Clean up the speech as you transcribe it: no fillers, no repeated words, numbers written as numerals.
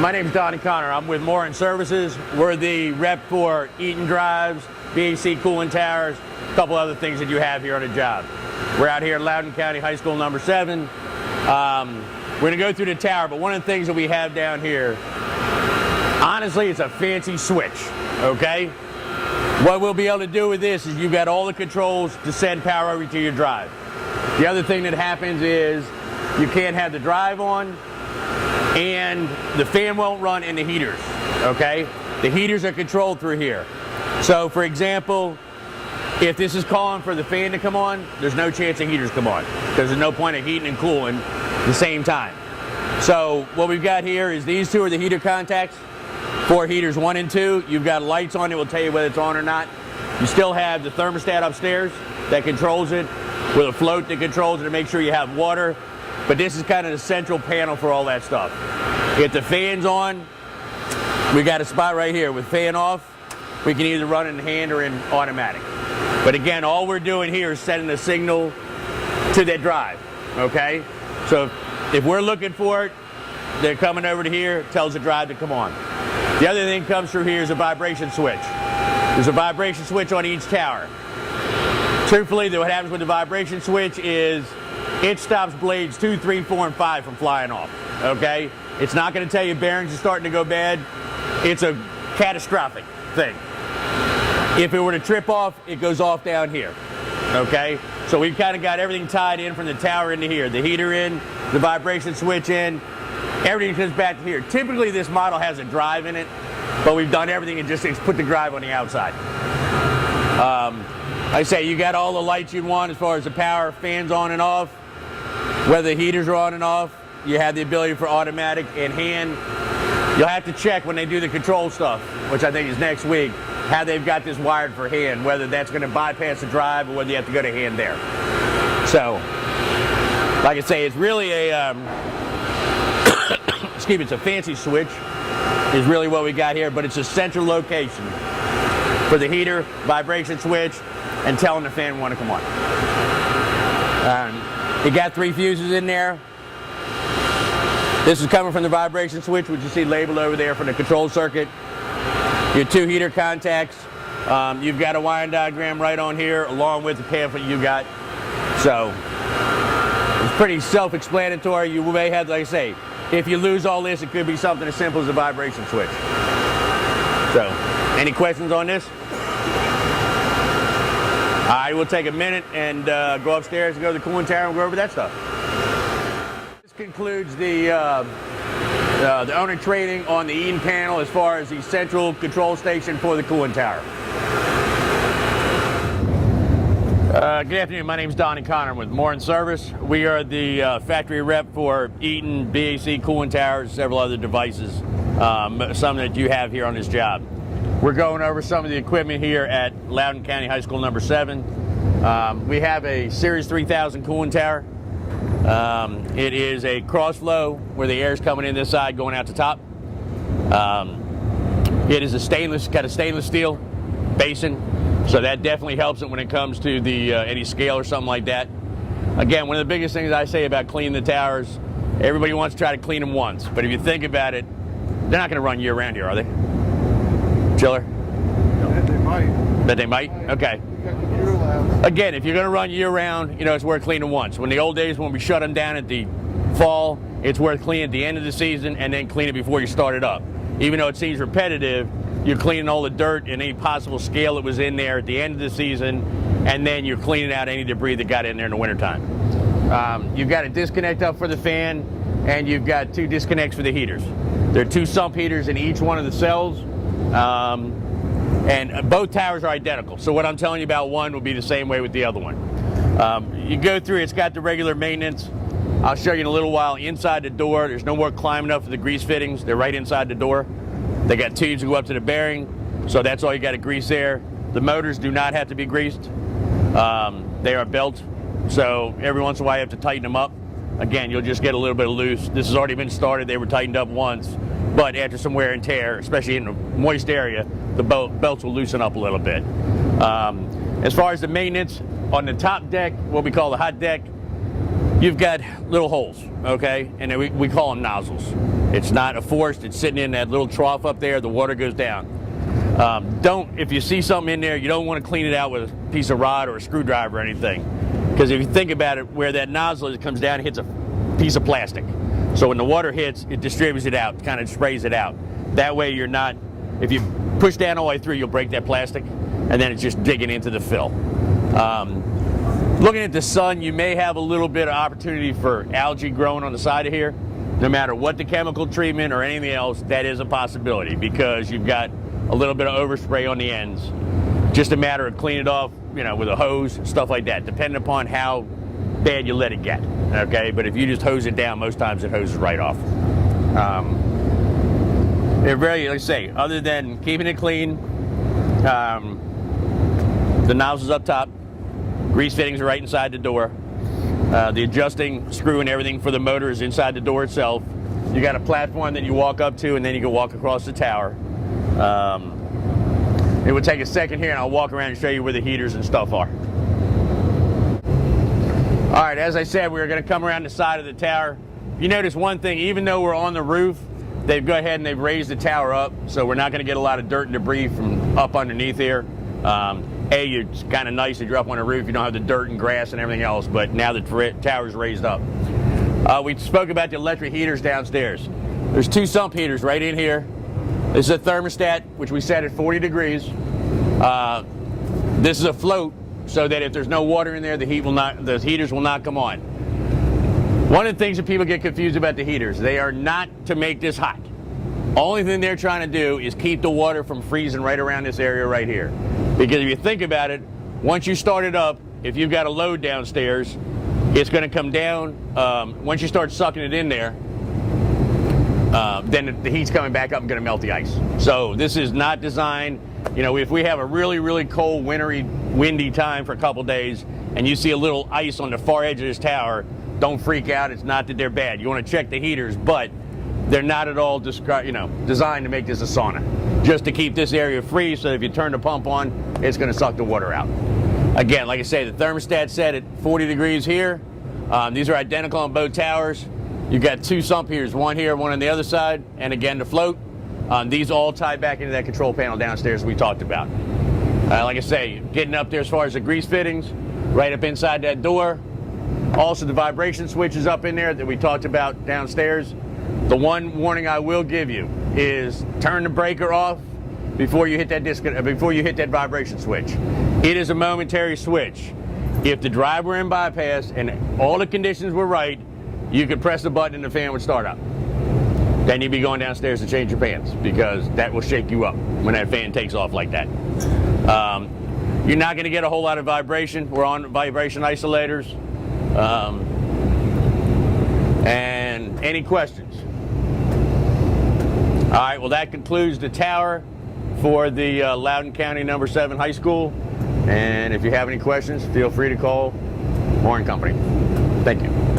My name is Donnie Connor. I'm with Morin Services. We're the rep for Eaton Drives, BAC Cooling Towers, a couple other things that you have here on the job. We're out here at Loudoun County High School number 7. We're going to go through the tower, but one of the things that we have down here, honestly, it's a fancy switch, okay? What we'll be able to do with this is you've got all the controls to send power over to your drive. The other thing that happens is you can't have the drive on and the fan won't run in the heaters, okay? The heaters are controlled through here. So, for example, if this is calling for the fan to come on, there's no chance the heaters come on because there's no point of heating and cooling at the same time. So what we've got here is these two are the heater contacts. For heaters 1 and 2, you've got lights on it will tell you whether it's on or not. You still have the thermostat upstairs that controls it with a float that controls it to make sure you have water. But this is kind of the central panel for all that stuff. If the fan's on, we got a spot right here. With fan off, we can either run in hand or in automatic. But again, all we're doing here is sending a signal to that drive, okay? So if we're looking for it, they're coming over to here, tells the drive to come on. The other thing comes through here is a vibration switch. There's a vibration switch on each tower. Truthfully, what happens with the vibration switch is it stops blades 2, 3, 4, and 5 from flying off, okay? It's not going to tell you bearings are starting to go bad. It's a catastrophic thing. If it were to trip off, it goes off down here, okay? So we've kind of got everything tied in from the tower into here. The heater in, the vibration switch in, everything comes back to here. Typically this model has a drive in it, but we've done everything and just put the drive on the outside. I say you got all the lights you want as far as the power, fans on and off. Whether the heaters are on and off, you have the ability for automatic and hand. You'll have to check when they do the control stuff, which I think is next week, how they've got this wired for hand, whether that's going to bypass the drive or whether you have to go to hand there. So, like I say, it's really a, excuse me, it's a fancy switch is really what we got here, but it's a central location for the heater, vibration switch, and telling the fan we want to come on. You got 3 fuses in there. This is coming from the vibration switch, which you see labeled over there for the control circuit. Your 2 heater contacts. You've got a wiring diagram right on here, along with the pamphlet you got. So it's pretty self-explanatory. You may have, like I say, if you lose all this, it could be something as simple as a vibration switch. So, any questions on this? I will take a minute and go upstairs and go to the cooling tower and go over that stuff. This concludes the owner training on the Eaton panel as far as the central control station for the cooling tower. Good afternoon. My name is Donnie Connor. I'm with Morin Service. We are the factory rep for Eaton, BAC Cooling Towers, several other devices, some that you have here on this job. We're going over some of the equipment here at Loudoun County High School number 7. We have a Series 3000 cooling tower. It is a cross flow where the air is coming in this side, going out the top. It is got a stainless steel basin, so that definitely helps it when it comes to the any scale or something like that. Again, one of the biggest things I say about cleaning the towers, everybody wants to try to clean them once, but if you think about it, they're not going to run year round here, are they? Chiller? Bet they might. Bet they might? Okay. Again, if you're going to run year round, you know, it's worth cleaning once. When the old days when we shut them down at the fall, it's worth cleaning at the end of the season and then clean it before you start it up. Even though it seems repetitive, you're cleaning all the dirt and any possible scale that was in there at the end of the season, and then you're cleaning out any debris that got in there in the wintertime. You've got a disconnect up for the fan, and you've got 2 disconnects for the heaters. There are 2 sump heaters in each one of the cells. And both towers are identical. So what I'm telling you about one will be the same way with the other one. You go through, it's got the regular maintenance. I'll show you in a little while. Inside the door, there's no more climbing up for the grease fittings. They're right inside the door. They got tubes that go up to the bearing, so that's all you got to grease there. The motors do not have to be greased. They are built, so every once in a while you have to tighten them up. Again, you'll just get a little bit of loose. This has already been started. They were tightened up once, but after some wear and tear, especially in a moist area, the belts will loosen up a little bit. As far as the maintenance, on the top deck, what we call the hot deck, you've got little holes, okay? And we call them nozzles. It's not a forced, it's sitting in that little trough up there, the water goes down. If you see something in there, you don't want to clean it out with a piece of rod or a screwdriver or anything. Because if you think about it, where that nozzle is, it comes down and hits a piece of plastic. So when the water hits, it distributes it out, kind of sprays it out. That way you're not, if you push down all the way through, you'll break that plastic, and then it's just digging into the fill. Looking at the sun, you may have a little bit of opportunity for algae growing on the side of here. No matter what the chemical treatment or anything else, that is a possibility because you've got a little bit of overspray on the ends. Just a matter of cleaning it off, with a hose, stuff like that, depending upon how bad you let it get. Okay, but if you just hose it down, most times it hoses right off. They're very, like I say, other than keeping it clean, the nozzle's up top, grease fittings are right inside the door. The adjusting screw and everything for the motor is inside the door itself. You got a platform that you walk up to, and then you can walk across the tower. It would take a second here, and I'll walk around and show you where the heaters and stuff are. All right, as I said, we're going to come around the side of the tower. You notice one thing, even though we're on the roof, they've gone ahead and they've raised the tower up, so we're not going to get a lot of dirt and debris from up underneath here. It's kind of nice that you're up on the roof, you don't have the dirt and grass and everything else, but now the tower's raised up. We spoke about the electric heaters downstairs. There's 2 sump heaters right in here. This is a thermostat, which we set at 40 degrees. This is a float, so that if there's no water in there, the heaters will not come on. One of the things that people get confused about the heaters, they are not to make this hot. Only thing they're trying to do is keep the water from freezing right around this area right here. Because if you think about it, once you start it up, if you've got a load downstairs, it's going to come down. Once you start sucking it in there, then the heat's coming back up and going to melt the ice. So this is not designed, if we have a really, really cold, wintry, windy time for a couple days, and you see a little ice on the far edge of this tower, don't freak out. It's not that they're bad. You want to check the heaters, but they're not at all designed to make this a sauna. Just to keep this area free, so if you turn the pump on, it's going to suck the water out. Again, like I say, the thermostat set at 40 degrees here. These are identical on both towers. You've got 2 sump heaters, one here, one on the other side, and again the float. These all tie back into that control panel downstairs we talked about. Like I say, getting up there as far as the grease fittings, right up inside that door. Also the vibration switch is up in there that we talked about downstairs. The one warning I will give you is turn the breaker off before you hit that vibration switch. It is a momentary switch. If the drive were in bypass and all the conditions were right, you could press the button and the fan would start up. Then you'd be going downstairs to change your pants because that will shake you up when that fan takes off like that. You're not going to get a whole lot of vibration. We're on vibration isolators. And any questions? All right, well, that concludes the tower for the Loudoun County No. 7 High School. And if you have any questions, feel free to call Moore & Company. Thank you.